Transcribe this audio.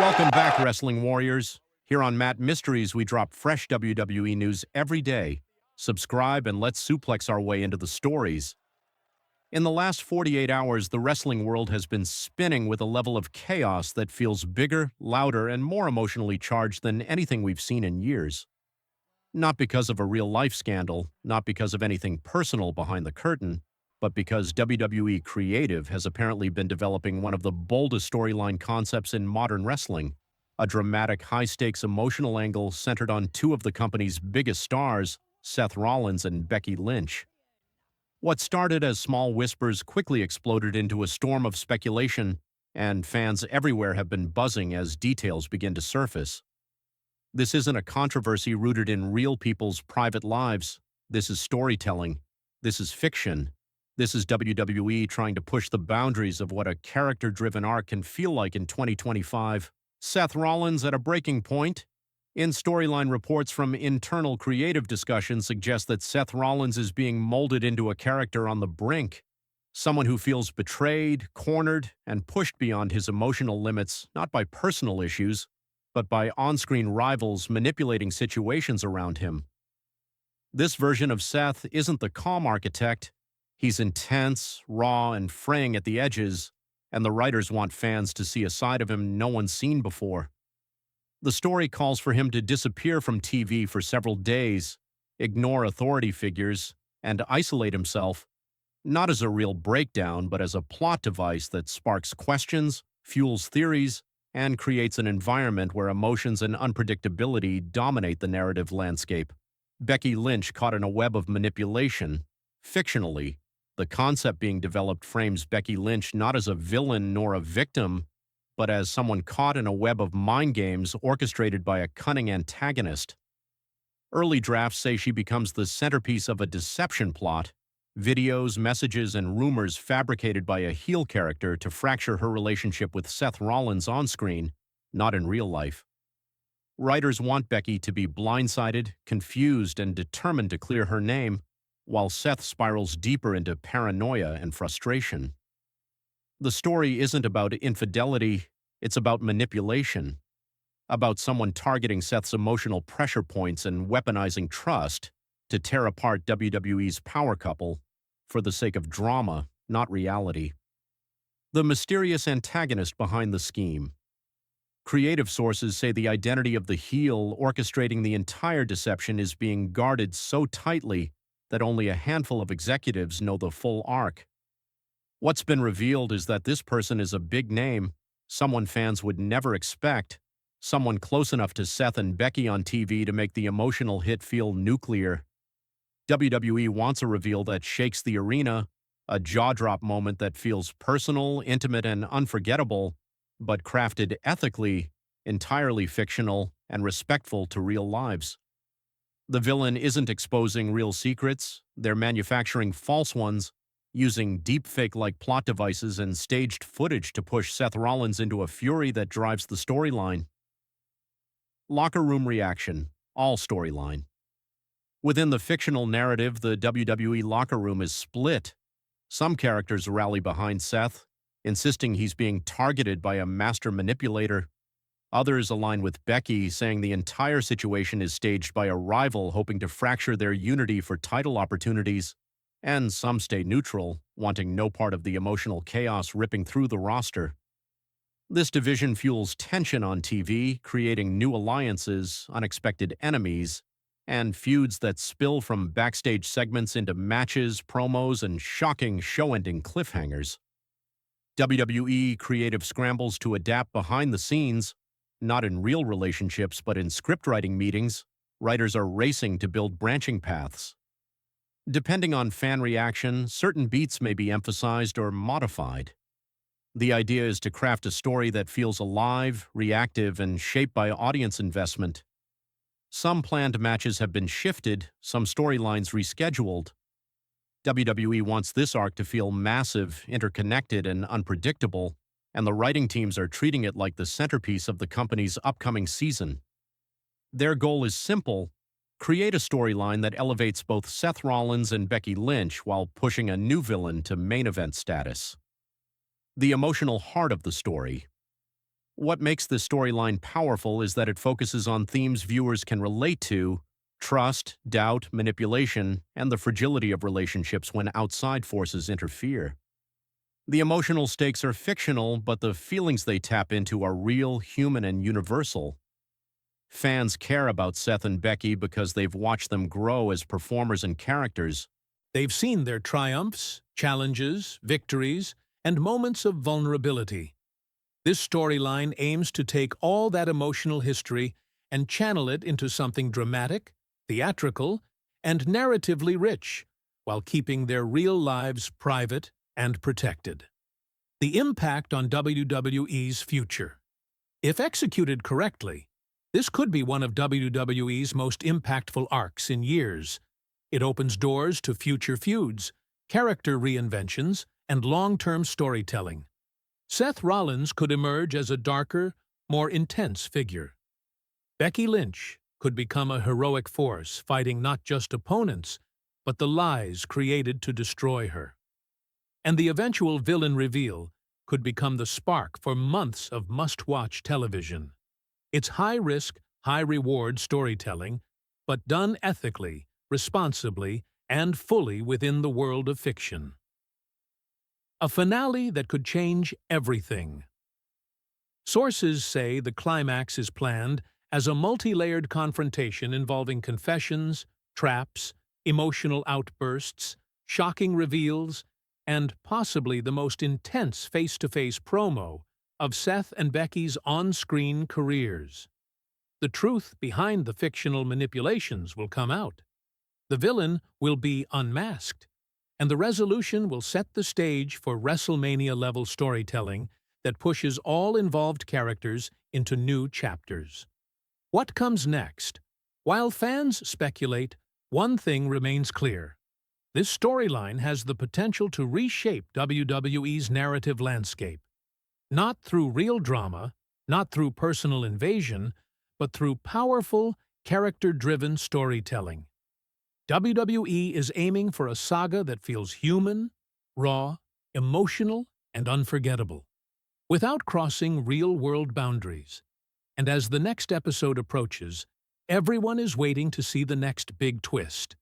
Welcome back, Wrestling Warriors. Here on Matt Mysteries, we drop fresh WWE news every day. Subscribe and let's suplex our way into the stories. In the last 48 hours, the wrestling world has been spinning with a level of chaos that feels bigger, louder, and more emotionally charged than anything we've seen in years. Not because of a real-life scandal, not because of anything personal behind the curtain, but because WWE Creative has apparently been developing one of the boldest storyline concepts in modern wrestling, a dramatic, high-stakes emotional angle centered on two of the company's biggest stars, Seth Rollins and Becky Lynch. What started as small whispers quickly exploded into a storm of speculation, and fans everywhere have been buzzing as details begin to surface. This isn't a controversy rooted in real people's private lives. This is storytelling. This is fiction. This is WWE trying to push the boundaries of what a character-driven arc can feel like in 2025. Seth Rollins at a breaking point. In storyline reports from internal creative discussions suggest that Seth Rollins is being molded into a character on the brink. Someone who feels betrayed, cornered, and pushed beyond his emotional limits, not by personal issues, but by on-screen rivals manipulating situations around him. This version of Seth isn't the calm architect. He's intense, raw, and fraying at the edges, and the writers want fans to see a side of him no one's seen before. The story calls for him to disappear from TV for several days, ignore authority figures, and isolate himself, not as a real breakdown, but as a plot device that sparks questions, fuels theories, and creates an environment where emotions and unpredictability dominate the narrative landscape. Becky Lynch caught in a web of manipulation. Fictionally, the concept being developed frames Becky Lynch not as a villain nor a victim, but as someone caught in a web of mind games orchestrated by a cunning antagonist. Early drafts say she becomes the centerpiece of a deception plot, videos, messages, and rumors fabricated by a heel character to fracture her relationship with Seth Rollins on screen, not in real life. Writers want Becky to be blindsided, confused, and determined to clear her name, while Seth spirals deeper into paranoia and frustration. The story isn't about infidelity, it's about manipulation, about someone targeting Seth's emotional pressure points and weaponizing trust to tear apart WWE's power couple for the sake of drama, not reality. The mysterious antagonist behind the scheme. Creative sources say the identity of the heel orchestrating the entire deception is being guarded so tightly that only a handful of executives know the full arc. What's been revealed is that this person is a big name, someone fans would never expect, someone close enough to Seth and Becky on TV to make the emotional hit feel nuclear. WWE wants a reveal that shakes the arena, a jaw-drop moment that feels personal, intimate, and unforgettable, but crafted ethically, entirely fictional, and respectful to real lives. The villain isn't exposing real secrets, they're manufacturing false ones, using deepfake-like plot devices and staged footage to push Seth Rollins into a fury that drives the storyline. Locker room reaction, all storyline. Within the fictional narrative, the WWE locker room is split. Some characters rally behind Seth, insisting he's being targeted by a master manipulator. Others align with Becky, saying the entire situation is staged by a rival hoping to fracture their unity for title opportunities. And some stay neutral, wanting no part of the emotional chaos ripping through the roster. This division fuels tension on TV, creating new alliances, unexpected enemies, and feuds that spill from backstage segments into matches, promos, and shocking show-ending cliffhangers. WWE Creative scrambles to adapt behind the scenes, not in real relationships but in scriptwriting meetings. Writers are racing to build branching paths. Depending on fan reaction, certain beats may be emphasized or modified. The idea is to craft a story that feels alive, reactive, and shaped by audience investment. Some planned matches have been shifted, some storylines rescheduled. WWE wants this arc to feel massive, interconnected, and unpredictable, and the writing teams are treating it like the centerpiece of the company's upcoming season. Their goal is simple: create a storyline that elevates both Seth Rollins and Becky Lynch while pushing a new villain to main event status. The emotional heart of the story. What makes this storyline powerful is that it focuses on themes viewers can relate to: trust, doubt, manipulation, and the fragility of relationships when outside forces interfere. The emotional stakes are fictional, but the feelings they tap into are real, human, and universal. Fans care about Seth and Becky because they've watched them grow as performers and characters. They've seen their triumphs, challenges, victories, and moments of vulnerability. This storyline aims to take all that emotional history and channel it into something dramatic, theatrical, and narratively rich, while keeping their real lives private and protected. The impact on WWE's future. If executed correctly, this could be one of WWE's most impactful arcs in years. It opens doors to future feuds, character reinventions, and long-term storytelling. Seth Rollins could emerge as a darker, more intense figure. Becky Lynch could become a heroic force, fighting not just opponents, but the lies created to destroy her. And the eventual villain reveal could become the spark for months of must-watch television. It's high-risk, high-reward storytelling, but done ethically, responsibly, and fully within the world of fiction. A finale that could change everything. Sources say the climax is planned as a multi-layered confrontation involving confessions, traps, emotional outbursts, shocking reveals, and possibly the most intense face-to-face promo of Seth and Becky's on-screen careers. The truth behind the fictional manipulations will come out. The villain will be unmasked, and the resolution will set the stage for WrestleMania-level storytelling that pushes all involved characters into new chapters. What comes next? While fans speculate, one thing remains clear. This storyline has the potential to reshape WWE's narrative landscape. Not through real drama, not through personal invasion, but through powerful, character-driven storytelling. WWE is aiming for a saga that feels human, raw, emotional, and unforgettable, without crossing real-world boundaries. And as the next episode approaches, everyone is waiting to see the next big twist.